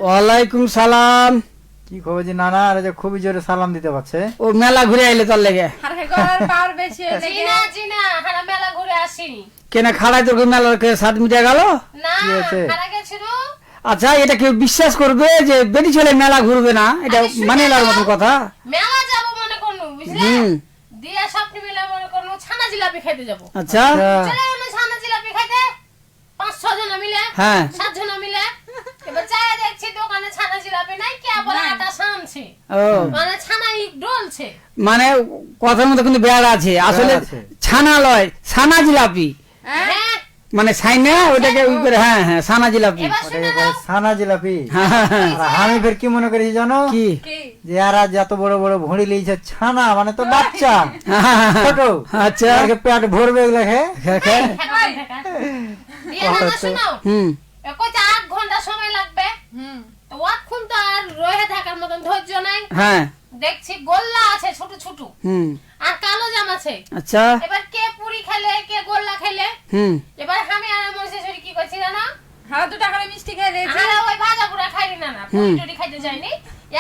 ওয়ালাইকুম সালাম। কি খবর জি নানা? আরে যে খুবই জোরে সালাম দিতে পারছে। ও মেলা ঘুরে আইলে তোর লেগে আরে গলার পাওয়ার বেশি হয়ে জি গেছে। না জি না, হারা মেলা ঘুরে আসিনি। কেন খাড়াই তোর মেলার সাত মিটে গেল? না কি হয়েছে? হারা গেছিল। আচ্ছা, এটা কেউ বিশ্বাস করবে যে বেটি ছেলে মেলা ঘুরবে না? এটা আরে শুনে মানে নাও। মতো কথা। মেলা যাব মনে করনু, বুঝলে? হুম। দিয়া স্বপ্ন মিলে মনে করনু ছানা জিলাপি খাইতে যাব। আচ্ছা, চলে গেলাম ছানা জিলাপি খাইতে, 5-6 জন মিলে, হ্যাঁ 7 জন মিলে। এবার যাই দেখছি দোকানে ছানা জিলাপি নাই, কে বলে আটা সানছে, ও মানে ছানাই ডলছে। মানে কথার মধ্যে কিন্তু বেড়া আছে, আসলে বেড়া আছে। ছানা লয়, ছানা জিলাপি। হ্যাঁ, মানে ছাইনা ওটাকে ওই করে, হ্যাঁ হ্যাঁ ছানা জিলাপি। এবার ওটাকে শুনে বলে নাও। ছানা জিলাপি। হ্যাঁ, হ্যাঁ, হ্যাঁ। আর আমি ফের কি মনে করেছি জানো? কি? কি? যে আর আজ এত বড় বড় ভুঁড়ি লিয়েছে, ছানা মানে তো বাচ্চা ছোট। আচ্ছা, আজকে পেট ভরবে এগুলা খেয়ে। হ্যাঁ, হ্যাঁ। দিয়া না শুনো, হুম, কইতে 8 ঘন্টা সময় লাগবে। হুম। তো অতক্ষণ তো আর রয়ে থাকার মতন ধৈর্য নাই। হ্যাঁ, দেখছি গোল্লা আছে ছোট ছোট, হুম, আর কালো জাম আছে। আচ্ছা, এবার কে পুরি খেলে, কে গোল্লা খেলে। হুম, এবার আমি আর আমার শ্বশুর কি করছি জানো? হ্যাঁ, 2 টাকা মিষ্টি খেয়ে দিয়েছি। আমরা ওই ভাজা পুরা খাইনি না, পুরি টুরি খাইতে যাইনি।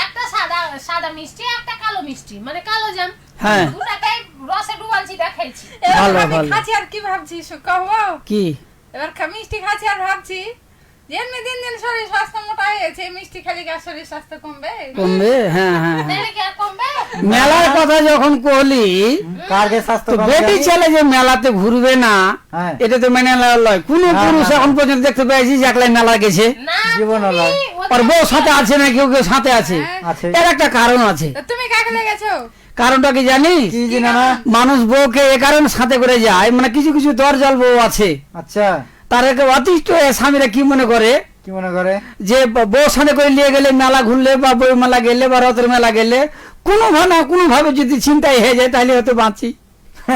একটা সাদা সাদা মিষ্টি, একটা কালো মিষ্টি, মানে কালো জাম। হ্যাঁ। দুটাকেই রসে ডুবালছি, দেখাইছি। এবার ভালো, আমি ভালো। খাচ্ছি আর কি ভাবছি কহবো? কি? এবার মিষ্টি খাচ্ছি আর ভাবছি যে এমনি দিন দিন শরীর স্বাস্থ্য মোটা হয়ে গেছে, মিষ্টি খালি গা শরীর স্বাস্থ্য কমবে। কমবে? হ্যাঁ, হ্যাঁ, হ্যাঁ। তাহলে কি আর কমবে? মেলার কথা যখন কলি, কার গে স্বাস্থ্য তো কম বেটি জানি? ছেলে যে মেলাতে ঘুরবে না, হ্যাঁ। এটা তো মেনে নেওয়া লয়। কোন না, পুরুষ না, এখন পর্যন্ত দেখতে পেয়েছি যে একলাই মেলা গেছে? না, জীবনও তুমি নয়। আর বউ সাথে আছে না, কেউ কেউ সাথে আছে। আছে। এর একটা কারণ আছে। তো তুমি কাকে লেগেছো? কারণটা কি জানিস? কি জি নানা? মানুষ বউকে এ কারণে সাথে করে যায়, মানে কিছু কিছু দরজাল বউ আছে, আচ্ছা, তার একটা অতিষ্ঠ হয়ে স্বামীরা কি মনে করে কি মনে করে? যে বউ সাথে করে নিয়ে গেলে, মেলা ঘুরলে বা বই মেলা গেলে বা রথের মেলা গেলে, কোনো ভাবে যদি চিন্তায় হয়ে যায় তাহলে হয়তো বাঁচি।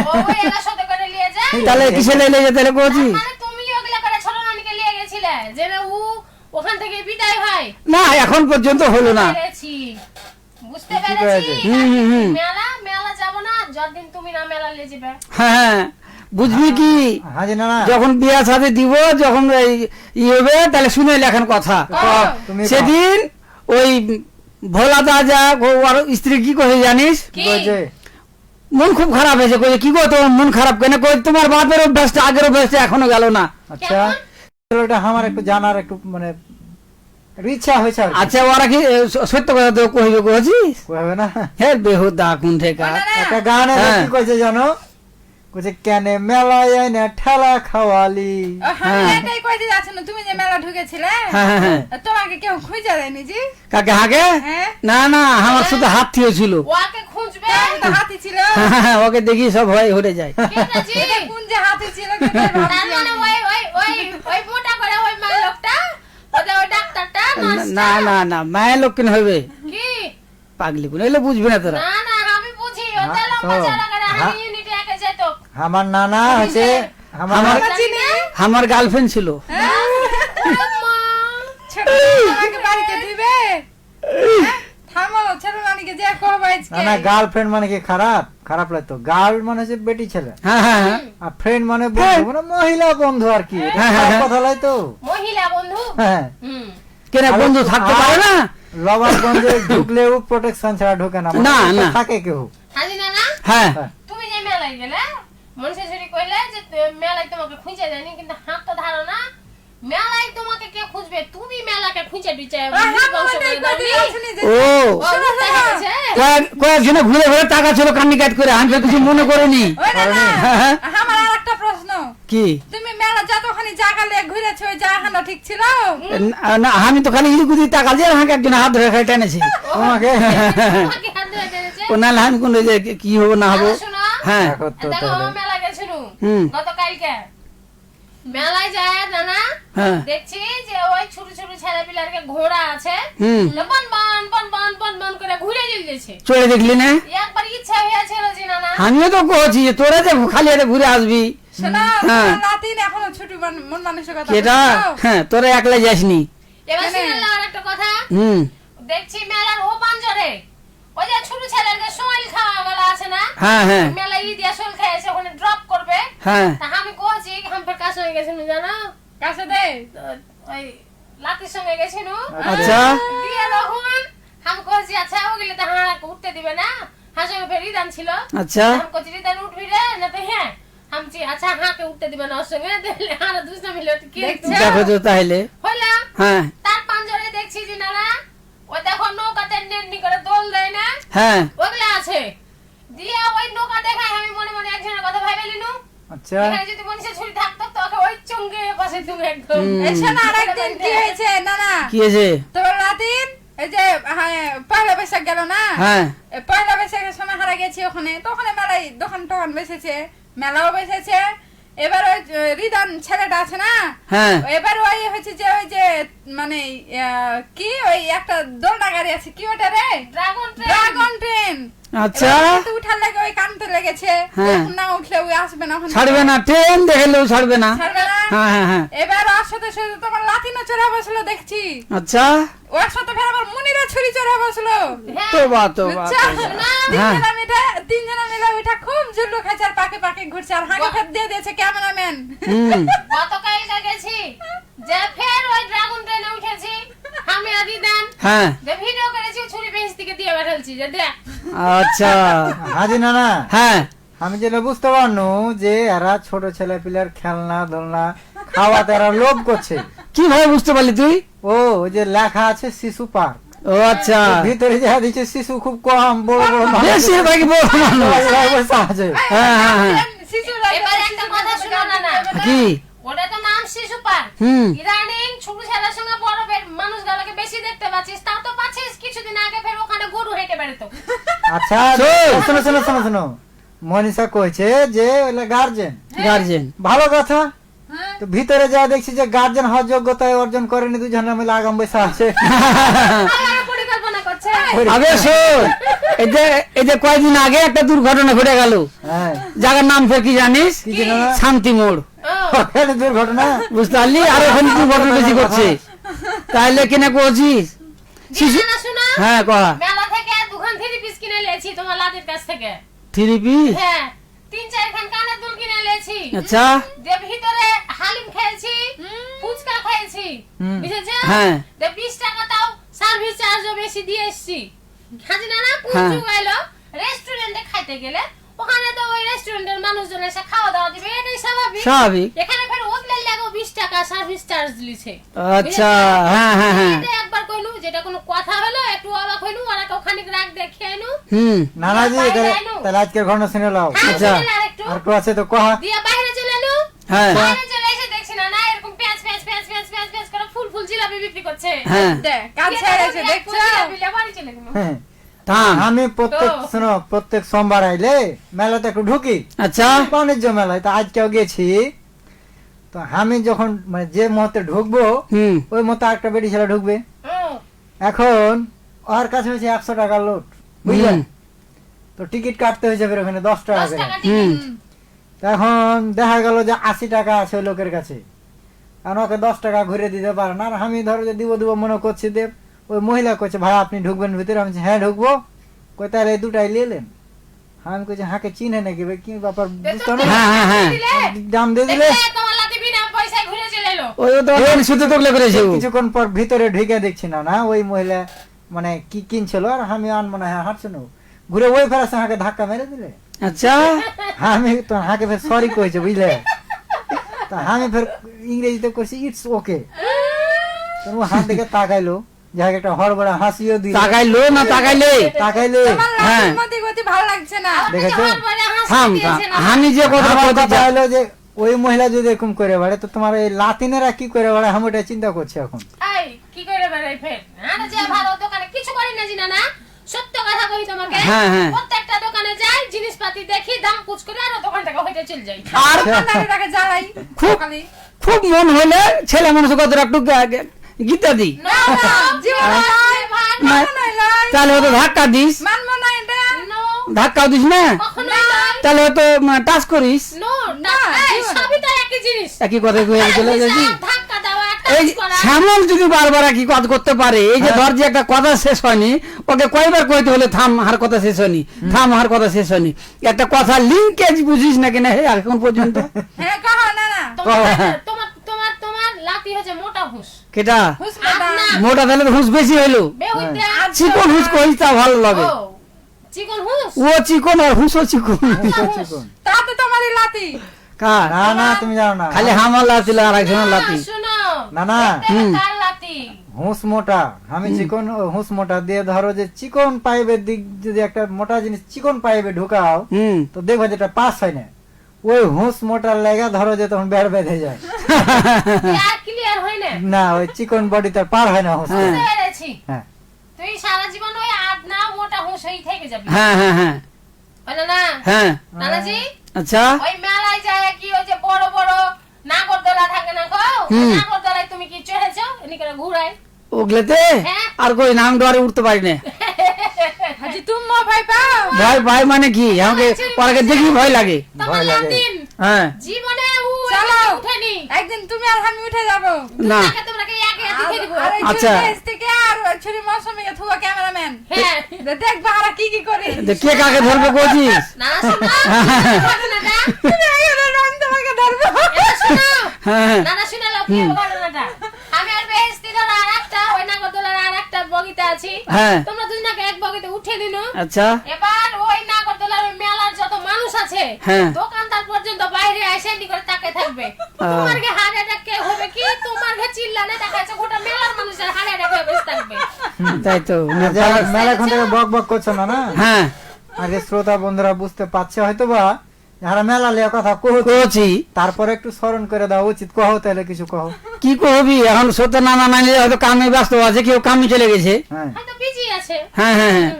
ও এলা সাথে করে নিয়ে যায়। তাহলে কিসে লেগে যায় তাহলে বলছি? মানে তুমি ওগুলা করে ছোট নানিকে নিয়ে গেছিলে, যে না ও ওখান থেকে বিদায় হয়। না, এখন পর্যন্ত হলো না। পেরেছি, বুঝতে কি পেরেছি। পেরেছে? হুম, হুম, হুম। মেলা যাব না, যতদিন তুমি না মেলা নিয়ে যাবে। হ্যাঁ, বুঝবি কি, হ্যাঁ জি নানা। যখন বিয়া সাথে দিব, যখন এই ই হবে, তাহলে শুনে লেখেন কথা। কও। তুমি সেদিন ওই ভোলা দাজা আর স্ত্রী কি করে জানিস? কি কইছে? মন খুব খারাপ হয়েছে, কই কি গো তোমার মন খারাপ কেন? কই তোমার বাপের অভ্যাসটা, আগের অভ্যাসটা এখনো গেল না। আচ্ছা, এটা আমার একটু জানার একটু মানে একটু ইচ্ছা হয়েছে আর কি। আচ্ছা, ওরা কি সত্য কথা তো কইবে, কইছিস? কইবে না? হে বেহুদা কোন থেকে। একটা গানে হ্যাঁ। কি কইছে জানো? কইছে কেনে মেলায় আইনা ঠেলা খাওয়ালি। আমি হ্যাঁ। এটাই কইতে যাচ্ছি না, তুমি যে মেলা ঢুকেছিলে, হ্যাঁ, হ্যাঁ, হ্যাঁ। তোমাকে কেউ খুঁজে দেয়নি জি? কাকে হাগে? হ্যাঁ। না না, আমার শুধু হাত থিয়ে ছিল। ওকে খুঁজবে। তো হাতি ছিল। ওকে দেখি সব ভয় হয়ে যায়। কেটা জি? এটা কোন যে হাতি ছিল সেটাই তার ভাবছি মানে আমি। ওই মোটা করে ওই মায়ের লোকটা, ওই ডাক্তারটা, না না না, মায়ের লোক কেন হবে? কি? পাগলি কোন এলে বুঝবে না তোরা। না না, আমি বুঝি, ওদের লম্বা তো, চড়া করে হ্যাঁ। আমি ইউনিটে একে যেত। আমার নানা হচ্ছে আমার আমার- আমরা চিনি। আমার গার্লফ্রেন্ড ছিল। হ্যাঁ? আম্মা। ছোট তোমাকে বাড়িতে দিবে? হ্যাঁ? থামো, ছোট রানীকে যে কহবো আজকে। নানা গার্লফ্রেন্ড মানে কি খারাপ? খারাপ লাগতো। গার্ল মানে হচ্ছে বেটি ছেলে, হ্যাঁ হ্যাঁ হ্যাঁ। আর ফ্রেন্ড মানে বন্ধু, মানে মহিলা বন্ধু আর কি। এটা হ্যাঁ, খারাপ হ্যাঁ। কথা লয় তো। মহিলা বন্ধু। হ্যাঁ, হুম। কেন বন্ধু থাকতে পারে না? লবণগঞ্জে ঢুকলেও প্রোটেকশন ছাড়া ঢোকে না। না, মানে না। থাকে কেউ। হাজি না না, হ্যাঁ, হ্যাঁ। তুমি যে মেলায় গেলে, মনসেশ্বরী কইলে যে মেলায় তোমাকে খুঁজে দেয়নি, কিন্তু হাত তো ধারো না। মেলায় তোমাকে কে খুঁজবে? তুমি মেলাকে খুঁজে দিচ্ছে। ও কয়েকজনে ঘুরে ঘুরে টাকা ছিল কান্নি কাট করে, আমি তো কিছু মনে করিনি। ওই না, না, হ্যাঁ, হ্যাঁ। আমার আর একটা প্রশ্ন। কি? তুমি মেলা যতখানি জায়গা লিয়ে ঘুরেছো, ওই জায়গাটা ঠিক ছিল? না, আমি তো খালি ইদিক উদিক টাকা দিয়ে আমাকে একজন হাত ধরে খাই টেনেছি। তোমাকে তোমাকে হাত ধরে দিয়েছে। ও নাহলে আমি কোন যে কি হবো না হবো। আরো শোনো, হ্যাঁ, দেখো তো দেখো তাহলে। মেলা গেছিল হুম। গতকালকে। মেলায় যায় জানা, হ্যাঁ, দেখছি যে ওই ছোট ছোট ছেলে পিলারকে ঘোড়া আছে, হুম। বন বন বন বন বন বন করে ঘুরে দিয়েছে। চলে দেখলি না? একবার ইচ্ছা হয়েছিল যে না না, আমিও তো কছি যে তোরা যে খালি হাতে ঘুরে আসবি। শোনো, হ্যাঁ। তোমার নাতিন এখনো ছোট মন মানসিকতা সেটা বুঝছো? হ্যাঁ, তোরা একলা যাসনি। এবার কেনে? শুনলাম আর একটা কথা। হুম, দেখছি মেলার ও পাঞ্জরে ওই যে ছোট ছেলেদের সোল খাওয়া গলা আছে না, হ্যাঁ হ্যাঁ মেলা ই দিয়া সোল খাইছে, ওখানে ড্রপ করবে। হ্যাঁ। তা আমি কইছি আমি ফের কাছে হয়ে গেছি জানো, কাছে দে। তো ওই লাতির সঙ্গে গেছি নু আচ্ছা দিয়ে তখন আমি কইছি আচ্ছা ওগুলো তো হাঁকে উঠতে দিবে না হাঁসে ফের রিদান ছিল আচ্ছা আমি কইছি রিদান উঠবি রে না তো হ্যাঁ আমি আচ্ছা হাঁকে উঠতে দিবে না ওর সঙ্গে তাহলে আর দুসরা মিলে কি দেখো তো তাহলে হলো হ্যাঁ তার পাঞ্জরে দেখছি যে না ওই দেখো নৌকাতে নেটনি করে দোল দেয় না হ্যাঁ ওগুলো আছে দিয়ে ওই নৌকা দেখায় আমি মনে মনে একজনের কথা ভাইবে নিনু আচ্ছা এখানে যদি মনীষা ছুরি থাকতো তোকে ওই চঙ্গে পাশে তুমি একদম এসে না আরেকদিন কি হয়েছে না না কি হয়েছে তোর রাতিন এই যে পয়লা বৈশাখ গেল না হ্যাঁ এই পয়লা বৈশাখের সময় হারা গেছি ওখানে তো ওখানে মেলায় দোকান টোকান বসেছে মেলাও বসেছে এবার ওই রিদান ছেলেটা আছে না হ্যাঁ এবার ওই হচ্ছে যে ওই যে মানে কি ওই একটা দোলনা গাড়ি আছে কি ওটা রে ড্রাগন ট্রেন আচ্ছা উঠার লাগে ওই কানতে লেগেছে হ্যাঁ। এখন না উঠলে ওই আসবে না ওখানে ছাড়বে না ট্রেন দেখলেও ছাড়বে না ছাড়বে না হ্যাঁ হ্যাঁ হ্যাঁ এবার ওর সাথে সাথে তোমার লাতিনও চড়া বসলো দেখছি আচ্ছা ওর সাথে ফের আবার মুনিরা ছুরি চড়া বসলো তো বা তো বা বুঝছো? হ্যাঁ। তিনজনা মিলে ওইটা খুব জুল্লু খাইছে আর পাকে পাকে ঘুরছে আর হাঁকে ফের দিয়ে দিয়েছে ক্যামেরাম্যান হুম গতকালকে গেছি যে ফের ওই ড্রাগন ট্রেনে উঠেছি আমি আর রিদান হ্যাঁ যে ভিডিও করেছি ছুরি বেঞ্চ থেকে দিয়ে বেঠালছি যে দেখ আচ্ছা হাজি নানা হ্যাঁ আমি যেটা বুঝতে পারনু যে এরা ছোট ছেলে পিলার খেলনা দোলনা খাওয়াতে এরা লোভ করছে কিভাবে বুঝতে পারলি তুই ও ওই যে লেখা আছে শিশু পার্ক ও আচ্ছা ভিতরে যা দিচ্ছে শিশু খুব কম বড় বড় মানুষ বেশিরভাগই বড় মানুষ এরা বসে আছে। হ্যাঁ হ্যাঁ হ্যাঁ এবার একটা কথা শুনো না কি ওটা তো নাম শিশু পার্ক হুম ইদানিং ছোট ছেলের সঙ্গে বড় মানুষগুলোকে বেশি দেখতে পাচ্ছিস তাও তো পাচ্ছিস কিছুদিন আগে ফের ওখানে গরু হেঁটে বেড়াতো আচ্ছা শোনো শোনো শোনো শোনো মনীষা কইছে যে ওইটা গার্জেন গার্জেন ভালো কথা তো ভিতরে যা দেখছি যে গার্জেন হওয়ার যোগ্যতা অর্জন করেনি দুজনে মিলে আগাম বসে আছে আর পরিকল্পনা করছে আবে শোন এই যে কয়েকদিন আগে একটা দুর্ঘটনা ঘটে গেল হ্যাঁ জায়গার নাম ফের কি জানিস কি যেন শান্তি মোড় ও, ওখানে দুর্ঘটনা বুঝতে পারলি আর ওখানে দুর্ঘটনা বেশি করছে তাইলে কিনা করছিস শিশু শোনা শোনা হ্যাঁ কহা মেলা থেকে দুখান 3 পিস কিনে নিয়েছি তোমার লাটির কাছ থেকে থ্রি পিস হ্যাঁ 3-4 খান কানের দুল কিনে নিয়েছি আচ্ছা যে ভিতরে হালিম খেয়েছি ফুচকা খেয়েছি হুম। বুঝেছো হ্যাঁ। যে 20 টাকা তাও সার্ভিস চার্জও বেশি দিয়ে এসেছি খাজিনা না হ্যাঁ। পুজো গাইলো রেস্টুরেন্টে খাইতে গেলে ওখানে তো ওই রেস্টুরেন্টের মানুষজন এসে খাওয়া দাওয়া দিবে এটাই স্বাভাবিক স্বাভাবিক এখানে ফের ওগুলো লাগো 20 টাকা সার্ভিস চার্জ লিছে আচ্ছা হ্যাঁ হ্যাঁ হ্যাঁ এটা একবার কইলু যেটা কোনো কথা হলো একটু অবাক হইলু আর ওখানে রাখ দেখে আইনু হুম নানাজি তাহলে আজকের ঘটনা শুনে লাও আচ্ছা। একটু আর কেউ আছে তো কহা দিয়া বাইরে চলে এলু হ্যাঁ বাইরে চলে এসে দেখছি না না এরকম পেঁয়াজ পেঁয়াজ পেঁয়াজ পেঁয়াজ পেঁয়াজ পেঁয়াজ করে ফুল ফুল জিলাপি বিক্রি করছে হ্যাঁ কাজ ছেড়ে এসে দেখছো জিলাপি লিয়ে বাড়ি চলে গেল হ্যাঁ। থাম আমি প্রত্যেক তো। শোনো প্রত্যেক সোমবার আইলে মেলাতে একটু ঢুকি আচ্ছা বাণিজ্য মেলায় তো আজকেও গেছি তো আমি যখন মানে যে মুহূর্তে ঢুকবো হুম ওই মতো একটা বেটি ছেলে ঢুকবে এখন ওর কাছে হয়েছে 100 টাকা লোট বুঝলেন হুম। তো টিকিট কাটতে হয়েছে ফের ওখানে 10 টাকা 10 করে টাকা হুম টিকিট তো এখন দেখা গেল যে 80 টাকা আছে ওই লোকের কাছে আর ওকে 10 টাকা ঘুরে দিতে পারে না আর আমি ধরো যে দিব দিব মনে করছি দেব ওই মহিলা কইছে ভাই আপনি ঢুকবেন ভিতরে আমি বলছি, হ্যাঁ ঢুকবো কই তাহলে এই দুটাই নিলেন আমি কইছি হাঁকে চিনে নাকি ভাই কি ব্যাপার বুঝতে না হ্যাঁ হ্যাঁ হ্যাঁ দাম দিয়ে দিলে দেখলে তোমার লাতি বিনা পয়সায় ঘুরে চলে এলো ওই তো শুধু তোকলে করেছে ও। কিছুক্ষণ পর ভিতরে ঢুকে দেখছি না না ওই মহিলা মানে কি কিনছিল আর আমি আন মনে হয় হাঁটছে না ঘুরে ওই ফেরাসে হাঁকে ধাক্কা মেরে দিলে আচ্ছা আমি তো হাঁকে ফের সরি কইছে বুঝলে তা আমি ফের ইংরেজিতে করছি ইটস ওকে তো ও হাত দিকে তাকাইলো যাকে একটা হড়বড়া হাসিও দিল তাকাইলো না তাকাইলে তাকাইলে তোমার হ্যাঁ। লাতির মধ্যে গতি ভালো লাগছে না দেখেছো? থাম থাম আমি যে কথা আমার বলতে কথা চাই হলো যে ওই মহিলা যদি এরকম করে বেড়ে তো তোমার এই লাতিনেরা কি করে বেড়ে আমি ওটা চিন্তা করছি এখন এই কি করে বেরাই ফের আরে যে ভালো দোকানে কিছু করি না জিনা না সত্য কথা কই তোমাকে হ্যাঁ, হ্যাঁ। প্রত্যেকটা দোকানে যাই জিনিসপাতি দেখি দাম পুছ করে আর দোকান থেকে হইতে চলে যাই আর দোকানদারিটাকে জ্বালাই খুব খালি। খুব মন হলে ছেলে মানুষ কত একটু গীতা দি না না জীবন নয়, না, নয়, নয়। তাহলে হয়তো ধাক্কা দিস মানবো না এটা নো ধাক্কাও দিস না কখনো নয় তাহলে হয়তো টাচ করিস নো না এই সবই তো একই জিনিস একই কথা কয়ে চলে যাচ্ছি ধাক্কা দেওয়া এই টাচ করা শ্যামল যদি বারবার একই কথা করতে পারে এই যে ধর যে একটা কথা শেষ হয়নি ওকে কয়বার কইতে হলে থাম হার কথা শেষ হয়নি থাম হার কথা শেষ হয়নি একটা কথা লিঙ্কেজ বুঝিস না কিনা হে এখন পর্যন্ত হ্যাঁ কহ না না তোমার তোমার তোমার তোমার লাতি হচ্ছে মোটা হুঁশ কেটা হুস মোটা আপনার। মোটা তাহলে তো হুঁস বেশি হইলো বেহুইতে চিকন হুঁস কই তা ভালো লাগে ও, চিকন হুঁস ও চিকন আর হুঁসও চিকন চিকন। তা তো তোমারই লাতি কার না না তুমি জানো না খালি হামার লাতি আর একজনের লাতি শুনো না, না। দেখতে হবে কার লাতি হুঁস মোটা আমি চিকন ও হুঁস মোটা দিয়ে ধরো যে চিকন পাইপের দিক যদি একটা মোটা জিনিস চিকন পাইপে ঢুকাও হুম তো দেখবো যেটা পাস হয় না ওই হুঁস মোটার লেগা ধরো যে তখন বেড় বেঁধে যায় আর ক্লিয়ার হয় না না ওই চিকন বডি তার পার হয় না হুঁস হ্যাঁ। বুঝতে পেরেছি হ্যাঁ তুই সারা জীবন ওই আধ না মোটা হুঁস হয়ে থেকে যাবি হ্যাঁ হ্যাঁ হ্যাঁ বলে না হ্যাঁ নানাজি আচ্ছা ওই মেলায় যায় কি ওই যে বড় বড় নাগরদোলা থাকে না গো হুম। নাগরদোলায় তুমি কি চড়েছো এনি করে ঘুরাই ওগুলোতে হ্যাঁ। আর কই নাম ডরে উঠতে পারি না হাজি তুমি ভয় পাও ভয় ভয় মানে কি আমাকে পরে দেখি ভয় লাগে তোমার ভয় লাগে। লাতিন হ্যাঁ জীবনে ও চলো। উঠেনি একদিন তুমি আর আমি উঠে যাবো না তাকে তোমরা কি একে একে দিয়ে দিব আর এই আচ্ছা। ছুরি দেশ থেকে আর ওই ছুরি মৌসুমীকে থুয়া ক্যামেরাম্যান হ্যাঁ দেখবা আর কি কি করে তো কে কাকে ধরবে কোচিস না শোনো ঘটনাটা তুমি এখানে রং তোমাকে ধরবো এটা শোনো হ্যাঁ না শুনালো কি ঘটনাটা আমি আর বেহেশতি ধর আর একটা ওই নাগরদোলার আর একটা বগিতে আছি হ্যাঁ তোমরা দুজনকে এক বগিতে উঠে দিন আচ্ছা এবার ওই নাগরদোলার ওই মেলার যত মানুষ আছে হ্যাঁ। দোকানদার পর্যন্ত বাইরে এসে নি করে তাকে থাকবে তোমার কে হার্ট অ্যাটাক কে হবে কি তোমার কে চিল্লানে দেখাচ্ছে গোটা মেলার মানুষের হার্ট অ্যাটাক হয়ে বসে থাকবে তাই তো মেলা এখন থেকে বক বক করছো না না হ্যাঁ আগে শ্রোতা বন্ধুরা বুঝতে পারছে হয়তো বা যারা মেলা লিয়া কথা কহো কোচি তারপরে একটু স্মরণ করে দেওয়া উচিত কহো তাহলে কিছু কহো কি করবি এখন সত্য নানা নানি হয়তো কামে ব্যস্ত আছে কেউ কামে চলে গেছে হ্যাঁ হয়তো বিজি আছে হ্যাঁ হ্যাঁ হ্যাঁ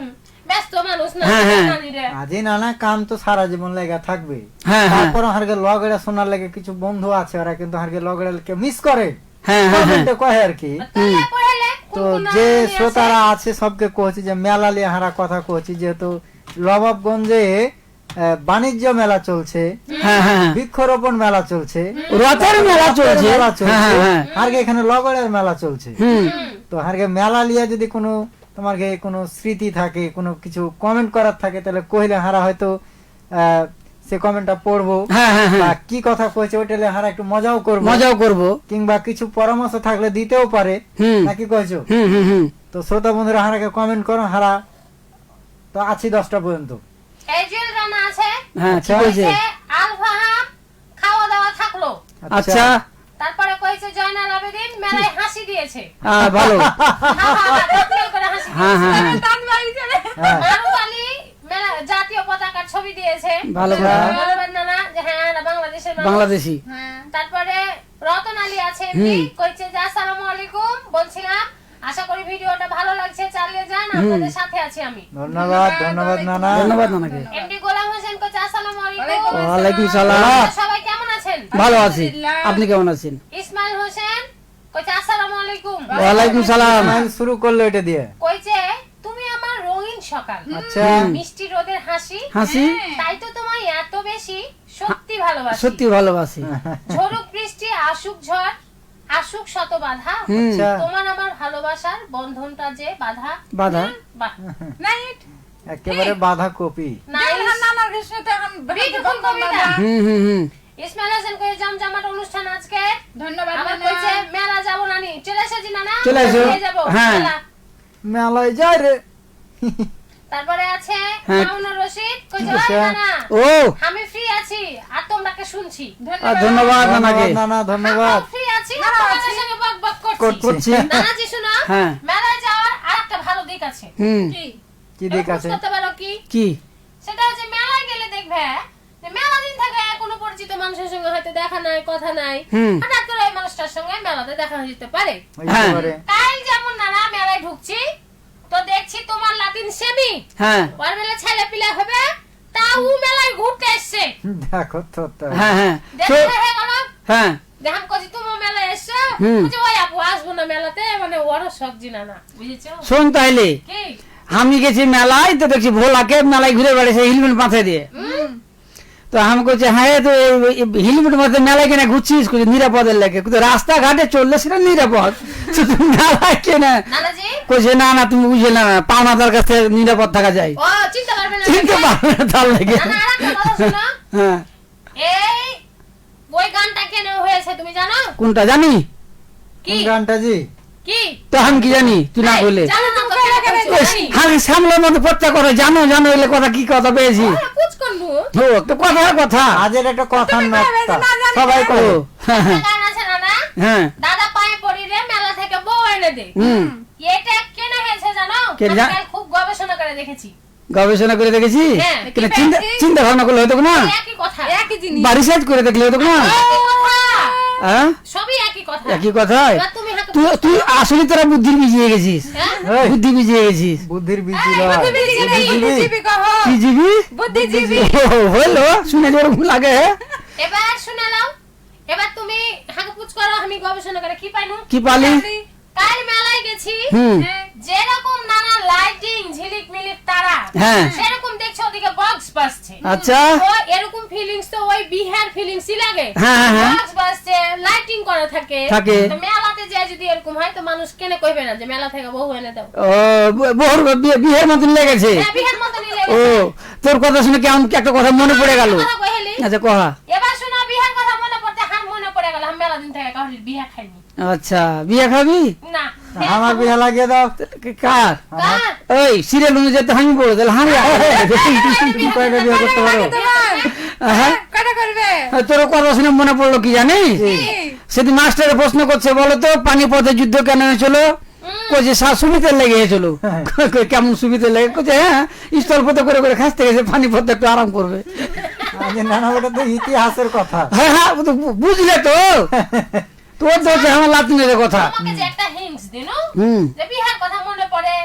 ব্যস্ত মানুষ না হ্যাঁ, হ্যাঁ। জানিরে। আজই নানা কাম তো সারা জীবন লেগে থাকবে হ্যাঁ হ্যাঁ তারপর হারকে লগড়া শোনার লাগে কিছু বন্ধু আছে ওরা কিন্তু হারকে লগড়াকে মিস করে হ্যাঁ হ্যাঁ হ্যাঁ কমেন্টে কহে আর কি তাহলে পড়ালে তো কোন কোন যে নানি আছে? শ্রোতারা আছে সবকে কহছি যে মেলা লিয়ে হারা কথা কহছি যেহেতু নবাবগঞ্জে বাণিজ্য মেলা চলছে হ্যাঁ হ্যাঁ বৃক্ষরোপণ মেলা চলছে রথের মেলা চলছে মেলা হ্যাঁ চলছে হ্যাঁ হ্যাঁ হারকে এখানে লগড়ের মেলা চলছে হুম তো হারকে মেলা লিয়া যদি কোনো তোমার কোনো স্মৃতি থাকে কোনো কিছু কমেন্ট করার থাকে তাহলে কইলে হারা হয়তো সে কমেন্টটা পড়বো হ্যাঁ হ্যাঁ বা হ্যাঁ কি কথা কইছে ওইটা লিয়ে হারা একটু মজাও করবো মজাও করবো কিংবা কিছু পরামর্শ থাকলে দিতেও পারে হুম নাকি কইছো হুম হুম হুম তো শ্রোতা বন্ধুরা হারাকে কমেন্ট করো হারা তো আছি 10টা পর্যন্ত এই জুয়েল রান্না আছে হ্যাঁ ঠিক আছে যে আলফাহাম খাওয়া দাওয়া থাকলো আচ্ছা তারপরে কইছে জয়নাল আবেদিন মেলায় হাসি দিয়েছে ভালো থাকলেও করে হাসি হ্যাঁ হ্যাঁ হ্যাঁ দান বাড়ি চলে হ্যাঁ। মারু আলী মেলা জাতীয় পতাকার ছবি দিয়েছে ভালো আচ্ছা। কথা। ধন্যবাদ নানা যে হ্যাঁ এরা বাংলাদেশের মানুষ। বাংলাদেশি হ্যাঁ তারপরে রতন আলী আছে এমনি কইছে যে আসসালামু আলাইকুম বলছিলাম আশা করি ভিডিওটা ভালো লাগছে চালিয়ে যান আপনাদের সাথে আছি আমি ধন্যবাদ ধন্যবাদ নানা ধন্যবাদ নানাকে এমডি গোলাম হোসেন কইছে আসসালামু আলাইকুম ওয়ালাইকুম সালাম আপনারা সবাই কেমন আছেন ভালো আছি আপনি কেমন আছেন ইসমাইল হোসেন কইছে আসসালামু আলাইকুম ওয়ালাইকুম সালাম স্মাইল শুরু করলো এটা দিয়ে কইছে তুমি আমার রঙিন সকাল আচ্ছা মিষ্টি রোদের হাসি হাসি তাই তো তোমায় এত বেশি সত্যি ভালোবাসি সত্যি ভালোবাসি ঝরুক বৃষ্টি আসুক ঝড় আসুক শত বাধা হুম আচ্ছা তোমার আমার ভালোবাসার বন্ধনটা যে বাধা বাধা বাহ নাইট একেবারে বাধা কপি নাই নানার কৃষ্ণ তো এখন বিউটিফুল কবিতা হুম হুম হুম ইসমাইল হোসেন কই জমজমাট অনুষ্ঠান আজকে ধন্যবাদ আমার নানা। কইছে মেলা যাব নানি চলে এসেছি নানা চলে এসো। নিয়ে যাবো হ্যাঁ। মেলা। মেলায় যায় রে তারপরে আছে হ্যাঁ। মামুনুর রশিদ কইছে আচ্ছা। ওই নানা ও আমি ফ্রি আছি আর তোমরাকে শুনছি ধন্যবাদ নানাকে ধন্যবাদ নানা ধন্যবাদ ফ্রি আছি আর তোমাদের সঙ্গে বক বক করছি করছি নানাজি শোনো হ্যাঁ। মেলায় যাওয়ার আরেকটা ভালো দিক আছে হুম কি কি দিক এবার আছে বুঝতে পারো কি কি সেটা হচ্ছে মেলায় গেলে দেখবে যে মেলা দিন থেকে কোনো পরিচিত মানুষের সঙ্গে হয়তো দেখা নাই কথা নাই হুম। হঠাৎ করে ওই মানুষটার সঙ্গে মেলাতে দেখা হয়ে যেতে পারে হ্যাঁ। একেবারে কাল যেমন নানা মেলায় ঢুকছি তো দেখছি তোমার লাতিন সেমি হ্যাঁ ওর বেলা ছেলে পিলে হবে তাও মেলায় ঘুরতে এসছে দেখো তো তাই। হ্যাঁ হ্যাঁ তো দেখে হয়ে গেল হ্যাঁ দেখাম কজি তুমি মেলায় এসছো হুম। বলছে ওই আপু আসবো না মেলাতে মানে ওরও সবজি না বুঝেছো শোন তাইলে কি আমি গেছি মেলায় তো দেখছি ভোলাকে মেলায় ঘুরে বেড়েছে হেলমেট মাথায় দিয়ে তো আমি বলছি হ্যাঁ তো হেলমেট মাথায় মেলায় কেনা ঘুরছিস নিরাপদের লেগে কিন্তু রাস্তাঘাটে চললে সেটা নিরাপদ তো তুমি মেলায় কেনা নানাজি কইছে না না তুমি বুঝলে না পাওনাদার কাছে নিরাপদ থাকা যায় ও চিন্তা করবে না চিনতে পারবে না তার লেগে নানা আরেকটা কথা শোনো হ্যাঁ এই ওই গানটা কেন হয়েছে তুমি জানো কোনটা জানি কি কোন গানটা জি? কি তো আমি কি জানি তুই না বলে জানো না তো কেন জানি আমি সামলার মতো পত্তা করে জানো জানো এলে কথা কি কথা পেয়েছি পুচ করবো ও তো কথা কথা আজের একটা কথা তুমি নকটা না জানি সবাই ও করে। গান আছে না না হ্যাঁ দাদা পায়ে পড়ি রে মেলা থেকে বউ এনে দে হুম এটা কেন হয়েছে জানো কে আমি জা- কাল খুব গবেষণা করে দেখেছি গবেষণা করে দেখেছি হ্যাঁ, কিন্তু কি চিন্তা পেয়েছি? চিন্তা ভাবনা করলে হতো না একই কথা একই জিনিস বাড়ি সাইজ করে দেখলে হতো না একই কথা হ্যাঁ সবই একই কথা একই কথাই এবার তুমি হাতে তুই তুই আসলে তোরা বুদ্ধির বিজিয়ে গেছিস হ্যাঁ? এই, বুদ্ধি বিজিয়ে গেছিস বুদ্ধির বিজি এই, লয়। বুদ্ধিজীবী নেই, বুদ্ধিজীবী কহ। কি জিবি বুদ্ধিজীবী। ও, হইলো শুনে যেরকম লাগে এবার শুনে নাও এবার তুমি হাতে পুচ করো আমি গবেষণা করে কি পাইনু কি পালি কাল মেলায় গেছি হুম যেরকম নানা লাইটিং ঝিলিক মিলিক তারা হ্যাঁ। সেরকম দেখছো ওদিকে বক্স বাজছে আচ্ছা তো এরকম ফিলিংস তো ওই বিহার ফিলিংসই লাগে হ্যাঁ, হ্যাঁ। বক্স বাজছে লাইটিং করা থাকে থাকে। তো মেলাতে যায় যদি এরকম হয় তো মানুষ কেন কইবে না যে মেলা থেকে বহু এনে দাও ও বহুর বিয়ের মতন লেগেছে হ্যাঁ বিহার মতনই ও লেগেছে তোর কথা শুনে কেমন কি একটা কথা মনে পড়ে গেল কথা কইলি আচ্ছা কহা এবার শোনো বিহার কথা মনে পড়তে হাম মনে পড়ে গেল আমি মেলা দিন থেকে কাউরির বিহা খাইনি আচ্ছা বিয়ে খাবি না আমার বিয়া লাগিয়ে দাও। কার কার? ওই সিরিয়াল অনুযায়ী তো আমি বলে তাহলে আমি তুমি কয়টা বিয়ে করতে পারো? তোমার হ্যাঁ কটা করবে তোর কথা শুনে মনে পড়লো কি জানিস কি? সেদিন মাস্টার প্রশ্ন করছে বলো তো পানিপথে যুদ্ধ কেন হয়েছিল কইছে সুবিধে লেগে গেছিল কেমন সুবিধে লেগে কইছে হ্যাঁ স্থল পথে করে করে খাসতে গেছে পানিপথে একটু আরাম করবে আজে নানা ওটা তো ইতিহাসের কথা। হ্যাঁ হ্যাঁ ও তো বুঝলে তো তোর তো হচ্ছে আমার লাতিনের কথা তোমাকে যে একটা হিংস দিন হুম যে বিহার কথা মনে পড়ে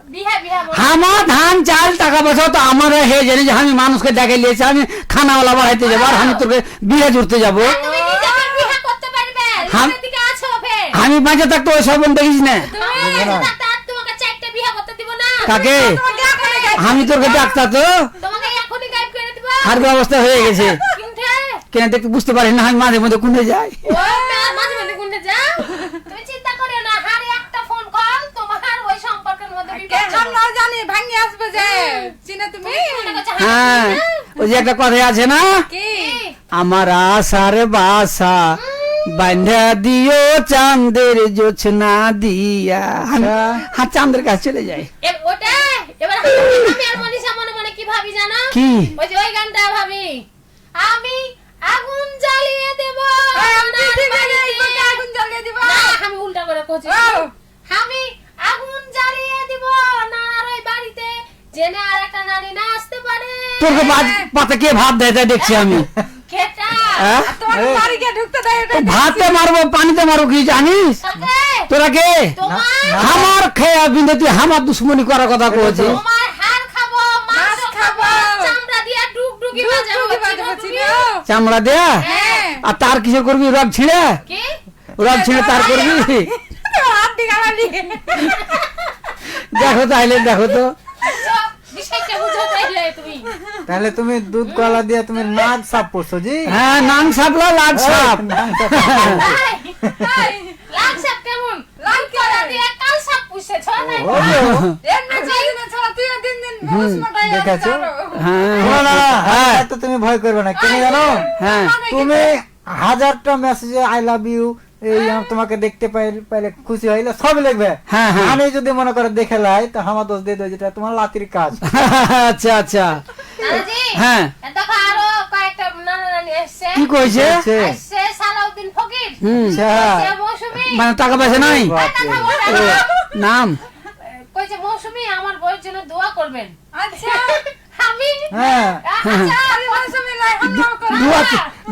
বিহা বিহা মনে আমার ধান চাল টাকা পয়সা তো আমার হে জানি যে আমি মানুষকে দেখে নিয়েছি আমি খানাওয়ালা বাড়াইতে যাবো আর আমি তোকে বিয়ে জুড়তে যাবো তুমি নিজেকে বিহা করতে পারবে হাম- নিজের দিকে আছো ফের আমি বাঁচে থাকতে ওই সব দেখিস না তুমি আর তোমাকে চারটা বিয়া করতে দিব না কাকে তোমাকে এখনই গাইতে আমি তোকে ডাক্তার তো তোমাকে এখনই গাইড করে দিব আর অবস্থা হয়ে গেছে কিন্তু কেন দেখতে বুঝতে পারি না আমি মাঝে মধ্যে কোনে যাই ও মাঝে মাঝে কোনটা যাও তুমি চিন্তা করিও না হার একটা ফোন কল তোমার ওই সম্পর্কের মধ্যে কে বিপদ যাবে। আমরাও জানি ভাঙি আসবে যে চিনে তুমি মনে করছো, হ্যাঁ ওই যে একটা কথা আছে না কি আমার আশার বাসা বান্ধা দিও চাঁদের জোছনা দিয়া হ্যাঁ চাঁদের কাছে চলে যায় ওটা এবার আমি আর মনীষা মনে মনে কি ভাবি জানো কি ওই যে ওই গানটা ভাবি আমি আগুন জ্বালিয়ে দেব আমি সোনার ঠিক আছে, বাড়িতে। তোকে আগুন জ্বালিয়ে দিব না, আমি উল্টা করে কইছি ও। আমি আগুন জ্বালিয়ে দিব নানার ওই বাড়িতে জেনে আর একটা নারী না আসতে পারে তোকে পাতে কে ভাত দেয় তাই দেখছি আমি কেটা হ্যাঁ? তোমার এই। বাড়িকে ঢুকতে দেয় তো এটা ভাতে মারবো পানিতে মারবো কি জানিস কাকে? তোরা কে তোমার আমার খেয়া বিন্দু তুই আমার দুশ্মনী করার কথা কয়েছিস তোমার হাড় খাবো মাংস মাছ খাবো খাবো। চামড়া দিয়ে ডুগডুগি বাজাবো ডুগডুগি বাজাবো, চিনো চিনো? তুমি? চামড়া দেয়া হ্যাঁ আর তার কিসে করবি রগ ছিঁড়ে কি রগ ছিঁড়ে তার করবি হাত দিগালি দেখো তাইলে দেখো তো বিষয়টা বুঝো তাইলে তুমি তাহলে তুমি দুধ কলা দিয়ে তুমি নাক সাফ করছো জি? হ্যাঁ নাং সাপলা লাগ সাপ নাক সাফ। লাল সাপ কেমন লাল কলা দিয়ে কাল সাপ পুষেছ নাই ও, এমনি চাইলে ছাড়া তুই দিন দিন বসমাটাই দেখেছো? হ্যাঁ শোনো না, হ্যাঁ তো তুমি ভয় করবে না কেন জানো হ্যাঁ তুমি হাজারটা মেসেজে আই লাভ ইউ এই তোমাকে দেখতে পাইলে খুশি হইলে সব লিখবে হ্যাঁ, হ্যাঁ। আমি যদি মনে করে দেখে লাই তো আমার দোষ দিয়ে দেয় যেটা তোমার লাতির কাজ। আচ্ছা আচ্ছা নানাজি হ্যাঁ দেখো আরো কয়েকটা নানা নানি এসছে কি কইছে আছে। এসছে সালাউদ্দিন ফকির হুম আচ্ছা এসছে মৌসুমী মানে টাকা পয়সা নাই কথা বলে ও, নাম কইছে মৌসুমী আমার বউয়ের জন্য দোয়া করবেন আচ্ছা আমি হ্যাঁ আচ্ছা আরে মৌসুমী লাই হামলা করে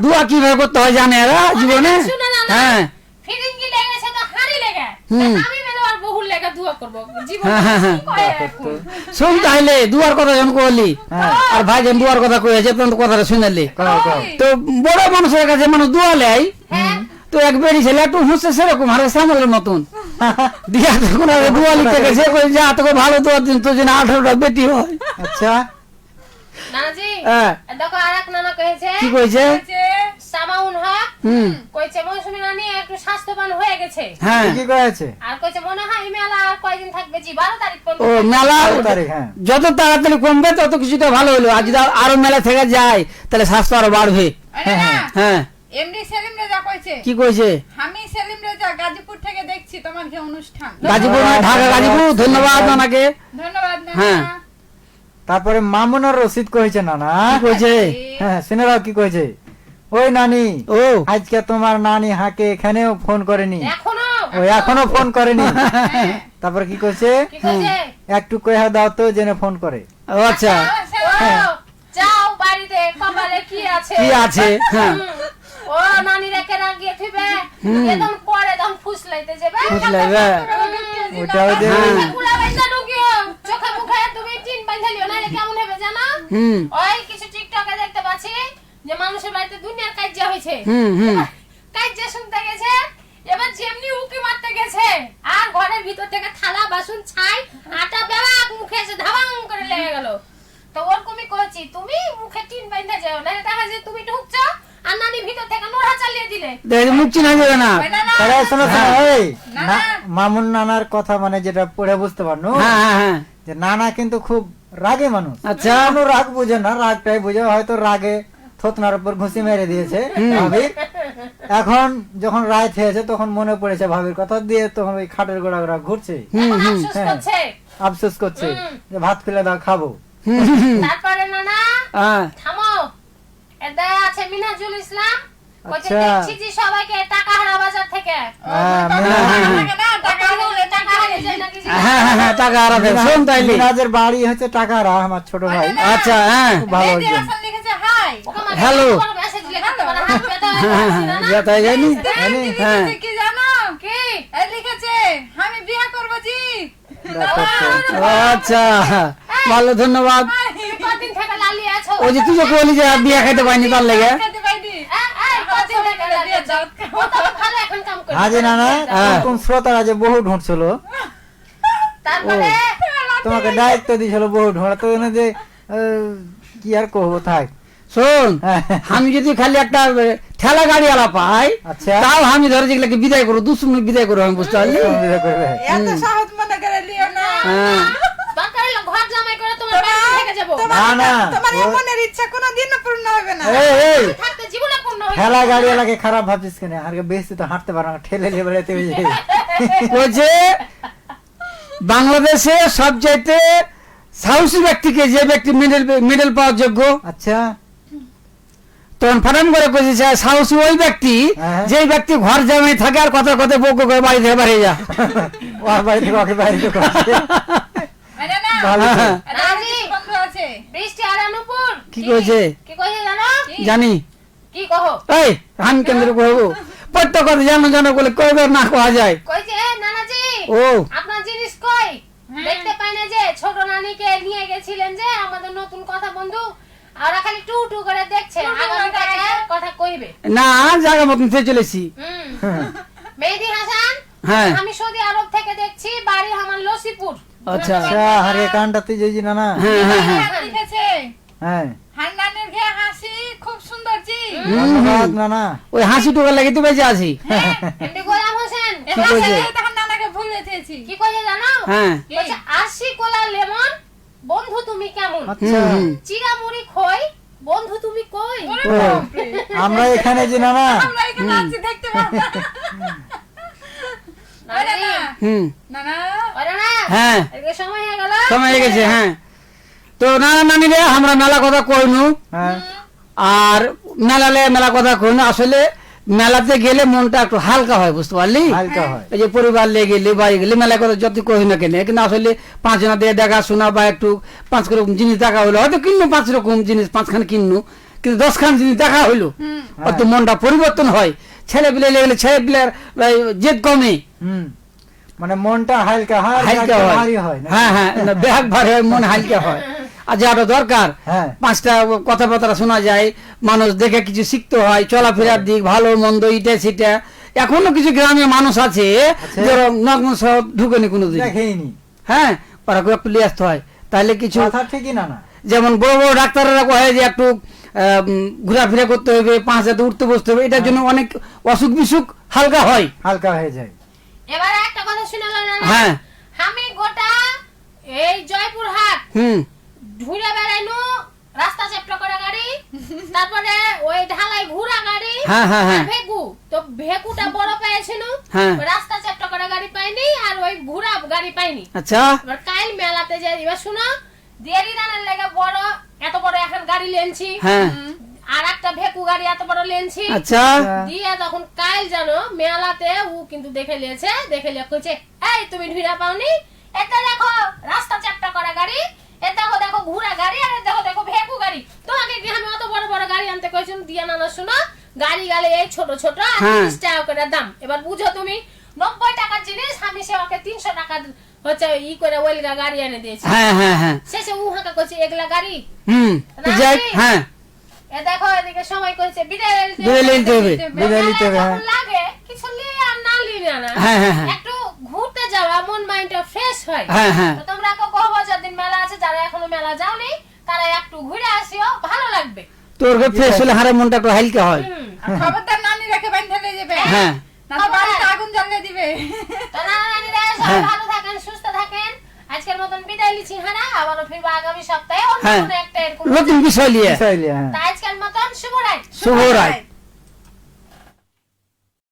দুয়া কিভাবে করতে হয় জানে এরা জীবনে শুনে না, না। হ্যাঁ ফিরিঙ্গি লেগেছে তো হাড়ি লেগে হুম। আমি বেলে আর বহুর লেগে দোয়া করব জীবন হ্যাঁ, হ্যাঁ, হ্যাঁ। কি কয় এখন? শুন তাহলে দুয়ার কথা যখন কইলি হ্যাঁ আর ভাই যেন দুয়ার কথা কইছে তখন তো কথাটা শুনালি কও কও তো বড় মানুষের কাছে মানুষ দোয়া লেয় হ্যাঁ তো এক বেরি ছেলে একটু হচ্ছে সেরকম হারে সামলের মতন দিয়া তখন আগে দোয়া লিখতে গেছে কই যা তোকে ভালো দোয়া দিন তো যেন 18টা বেটি হয় আচ্ছা নানাজি হ্যাঁ দেখো আরেক নানা কইছে কি কইছে সামাউন হক হুম কইছে মৌসুমী নানি একটু স্বাস্থ্যবান হয়ে গেছে হ্যাঁ কি কয়েছে আর কইছে মনে হয় এই মেলা আর কয়দিন থাকবে জি 12 তারিখ ও পর্যন্ত মেলা 12 তারিখ, হ্যাঁ। যত তাড়াতাড়ি কমবে তত কিছুটা ভালো হলো আর যদি আরো মেলা থেকে যায় তাহলে স্বাস্থ্য আরো বাড়বে আরে না হ্যাঁ এমডি সেলিম রেজা কইছে কি কইছে? আমি সেলিম রেজা গাজীপুর থেকে দেখছি তোমার যে অনুষ্ঠান। গাজীপুর না, ঢাকা গাজীপুর। ধন্যবাদ নানাকে। ধন্যবাদ নানা। হ্যাঁ। তারপরে মামুনার রশিদ কইছে নানা। কি কইছে? হ্যাঁ শুনে রাও কি কইছে। ওই নানি, ও আজকে তোমার নানি হাকে এখানেও ফোন করেনি, এখনো ওই এখনো ফোন করেনি। তারপরে কি কইছে, কি কইছে? একটু কইহা দাও তো জেনে ফোন করে। ও আচ্ছা, ও, যাও বাড়িতে কপালে কি আছে? কি আছে? হ্যাঁ, ও নানি রেখে না গিয়ে থিবে একদম পরে একদম ফুসলাইতে যাবে। ফুসলাইবে। ওটাও যে হ্যাঁ। কুলা বাইন্দা ঢুকিও চোখে মুখে তুমি টিন বাইন্ধালিও না, কেমন হবে জানো? হুম ওই কিছু টিকটকে দেখতে পাচ্ছি যে মানুষের বাড়িতে দুনিয়ার কাজ্যা হয়েছে, হুম হুম কাজ্যা শুনতে গেছে, এবার যেমনি উকি মারতে গেছে আর ঘরের ভিতর থেকে থালা বাসন ছাই আটা বেবাক মুখে এসে ধাবাং করে লেগে গেল। তো ওরকমই কইছি তুমি মুখে টিন বাইন্ধা যাও না, দেখা যায় তুমি ঢুকছো আর নানি ভিতর থেকে নোড়া চালিয়ে দিলে। দেখি মুখ চিনা যাবে না। ওই নানা, তারা শোনো শোনো, এই নানা। মামুন নানার কথা মানে যেটা পড়ে বুঝতে পারনো, হ্যাঁ হ্যাঁ হ্যাঁ, যে নানা কিন্তু খুব রাগে মানুষ। আচ্ছা। কোনো রাগ বুঝে না, রাগটাই বুঝে, হয়তো রাগে থতনার উপর ঘুষি মেরে দিয়েছে ভাবির। এখন যখন রাত হয়েছে তখন মনে পড়েছে ভাবির কথা দিয়ে, তখন ওই খাটের গোড়া গোড়া ঘুরছে, হুম হুম আফসোস হ্যাঁ। করছে। আফসোস করছে হুম। যে ভাত ফেলে দাও খাবো। হুম, হুম, হুম। তারপরে নানা হ্যাঁ, থামো, এদা আছে মিনাজুল ইসলাম, কইছে আচ্ছা। দেখছি যে সবাইকে টাকা হারা বাজার থেকে হ্যাঁ, টাকা মিনা- লাগে না, টাকা হলে টাকা হারিয়ে যায় নাকি? হ্যাঁ হ্যাঁ হ্যাঁ, টাকা হারাবে। শোন তাইলে। মিনাজের বাড়ি হচ্ছে টাকারা, আমার ছোট ভাই, আচ্ছা, হ্যাঁ, খুব ভালো মেহেদি একজন। হাসান লিখেছে হাই। হ্যালো। মেসেজ লিখতে পারে, হাত ব্যথা হয়ে হ্যাঁ যাচ্ছে হ্যাঁ, না, না? যেতে হয় জানি। জানি? হ্যাঁ। লিখেছে কি জানো? কি? এই লিখেছে আমি বিয়ে করবো জি। দেখো তো। ও আচ্ছা, ভালো, ধন্যবাদ। কতদিন থেকে লালিয়ে আছো? ওই যে তুই যে কইলি যে বিয়া খাইতে পাইনি তার লেগে। খেতে পাইনি। কতদিন থেকে লালিয়ে আছো? ও তো ভালো এখন কাম করে। হাজি নানা, হ্যাঁ। কোন শ্রোতারা যে বহু ঢুঁড়ছিল, তারপরে তোমাকে দায়িত্ব দিয়েছিল বহু ঢোঁড়া, তো এনে যে কি আর কহবো থাক। শোন, হ্যাঁ। আমি যদি খালি একটা ঠেলা গাড়ি আলা পাই, আচ্ছা। তাও আমি ধরে যেগুলোকে বিদায় করবো, 2 মিনিট বিদায় করবো, আমি বুঝতে পারলি। সুবিধা করবে। এত সহজ মনে করে লিও না। হ্যাঁ, দরকার হলে ঘর জামাই করে তোমার বাড়ি থেকে যাবো। না না, তোমার ও- মনের ইচ্ছা কোনোদিনও পূর্ণ হবে না। এই থাকতে জীবনে পূর্ণ হয়ে ঠেলা গাড়ি এলাকে খারাপ ভাবছিস কেন? আর বেশি তো হাঁটতে পারো না, ঠেলে নিয়ে বেড়াতে হয়ে যায়। বলছে বাংলাদেশে সবচাইতে সাহসী ব্যক্তিকে যে ব্যক্তি মেডেল পাওয়ার যোগ্য, আচ্ছা, তখন ফাটাম করে কইছে সাহসী ওই ব্যক্তি হ্যাঁ। যে ব্যক্তি ঘর জামাই থাকে আর কথা কথা বউ করে বাড়ি থেকে বাড়ি যা। ওর বাড়ি থেকে ওকে বাড়ি থেকে আসে। আরে না, ভালো তো। এটা নাজি। বন্ধু আছে। বৃষ্টি আর অনুপুর কি কইছে? কি কইছে জানো? জানি। কি কহো? এই আমি কেন্দ্র করবো প্রত্যেক কথা জানো জানো বলে কয়বার না কোয়া যায়। কইছে নানাজি ও আপনার জিনিস কই? দেখতে পাই না যে ছোট নানিকে নিয়ে গেছিলেন যে আমাদের নতুন কথা বন্ধু, আর ওরা খালি টু টু করে দেখছে, আগামীকালে কথা কইবে। না, জায়গা মতন থেকে চলেছি। মেহেদি হাসান, হ্যাঁ, আমি সৌদি আরব থেকে দেখছি, বাড়ি আমার লসিপুর। আচ্ছা। আচ্ছা, আরে কানটাতে যাই নানা। হ্যাঁ হ্যাঁ হ্যাঁ, হাত লিখেছে হ্যাঁ, হান্নানের ঘে হাসি খুব সুন্দর জি। ধন্যবাদ নানা। ওই হাসি টুকা লাগে তো বেঁচে আছি। এমডি গোলাম হোসেন কি কইছে? তখন নানাকে ভুলে যেতেছি। কি কইছে জানো? হ্যাঁ, বলছে আশি কোলা লেমন, বন্ধু তুমি কেমন? আচ্ছা, হুম। চিরামুড়ি খই, বন্ধু তুমি কই? ওরে ও, বাপরে। আমরা এখানে যে নানা, আমরা এখানে আছি দেখতে পাবো না। ওরে না, হুম, নানা। ওরে না, হ্যাঁ, এদিকে সময় হয়ে গেল। সময় হয়ে গেছে। হ্যাঁ, তো নানা নানি রে আমরা মেলা কথা কইনু, হ্যাঁ, আর মেলা কথা কইনু। আসলে মেলাতে গেলে মনটা একটু হালকা হয়, বুঝতে পারলি। হালকা হয়। এই যে পরিবার নিয়ে গেলে বাড়ি গেলে মেলা কথা যত কই না কেন, কিন্তু আসলে 5 জনা দিয়ে দেখাশোনা বা একটু 5 রকম জিনিস দেখা হইলো, হয়তো কিনলো 5 রকম জিনিস, 5 খান কিনলো, কিন্তু 10 খান জিনিস দেখা হইলো, অত মনটা পরিবর্তন হয়। ছেলে পিলে লেগে ছেলে পিলার জেদ কমে, হুম, মানে মনটা হালকা হয়, আর হালকা ব্যাগটা হয়। ভারী হয় না? হ্যাঁ হ্যাঁ, ব্যাগ ভারী হয়, মন হালকা হয়। আর যেটা দরকার, হ্যাঁ, 5টা কথাবার্তা শোনা যায়, মানুষ দেখে কিছু শিখতে হয়, চলাফেরার দিক, ভালো মন্দ, ইটা সেটা। এখনো কিছু গ্রামে মানুষ আছে যারা নগ্ন সহ ঢুকেনি কোনোদিন। দেখেইনি। হ্যাঁ, ওরা একটু লিয়ে আসতে হয়, তাহলে কিছু। কথা ঠিকই নানা। যেমন বড় বড় ডাক্তাররা কয় যে একটু ঘোরাফেরা করতে হবে, 5 হাতে উঠতে বসতে হবে, এটার জন্য অনেক অসুখ বিসুখ হালকা হয়। হালকা হয়ে যায়। এবার একটা কথা শুনে নাও না। হ্যাঁ, আমি গোটা এই জয়পুরহাট হুম, ঘুরে বেড়াইনু, রাস্তা চেপটা করে গাড়ি, তারপরে ওই ঢালাই ঘুরা গাড়ি, হ্যাঁ, হ্যাঁ, হ্যাঁ। আর ভেকু তো ভেকুটা বড় পেয়েছিল, হ্যাঁ। ওই রাস্তা চ্যাপ্টা করা গাড়ি পাইনি আর ওই ঘোড়া গাড়ি পাইনি। আচ্ছা এবার কাল মেলাতে যাই, এবার শুনো দেরি দানের লেগে বড় এত বড় এখন গাড়ি লেনছি, হ্যাঁ আর একটা ভেকু গাড়ি এত বড় লেনছি। আচ্ছা দিয়ে তখন কাল জানো মেলাতে ও কিন্তু দেখে লিয়েছে, দেখে লিয়ে কইছে এই তুমি ঢুইরা পাওনি, এটা দেখো রাস্তা চ্যাপ্টা করা গাড়ি, এ দেখো দেখো ঘোড়া গাড়ি, আর এ দেখো দেখো ভেকু গাড়ি, তোমাকে কি আমি অত বড় বড় গাড়ি আনতে কইছিলাম? দিয়ে না শোনো গাড়ি গালে এই ছোট ছোট আর হ্যাঁ। 30 টাকা করে দাম। এবার বুঝো তুমি 90 টাকার জিনিস আমি সে ওকে 300 টাকা হচ্ছে ই করে ওইলগা গাড়ি এনে দিয়েছি। হ্যাঁ হ্যাঁ হ্যাঁ শেষে ও হাঁকা কইছে এগুলা গাড়ি। যাই হ্যাঁ এ দেখো এদিকে সময় কইছে বিদায় বিদায় নিতে হবে। বিদায় নিতে হবে, হ্যাঁ। লাগে কিছু নিয়ে আর না নিয়ে না, হ্যাঁ, হ্যাঁ, হ্যাঁ। একটু ঘুরতে যাওয়া মন মাইন্ডটা ফ্রেশ হয়। হ্যাঁ, হ্যাঁ। তো তোমরা তো কহবো যেদিন মেলা আছে, যারা এখনো মেলা যাওনি তারা একটু ঘুরে আসিও, ভালো লাগবে। তোর ফ্রেশ হলে হারে মনটা একটু হালকা হয়। হুম। আর খবরদার নানি রেখে বাঁধতে নিয়ে যাবে, হ্যাঁ না তো বাড়িতে আগুন জ্বালিয়ে দিবে। তো নানারা সবাই হ্যাঁ। ভালো থাকেন, সুস্থ থাকেন। আজকের মতন বিদায় লিছি, হ্যাঁ আবারও ফিরবো আগামী সপ্তাহে অন্য হ্যাঁ কোনো একটা এরকম। নতুন বিষয় নিয়ে বিষয় নিয়ে, হ্যাঁ। তা আজকের মতন শুভ রাত। শুভ রাত।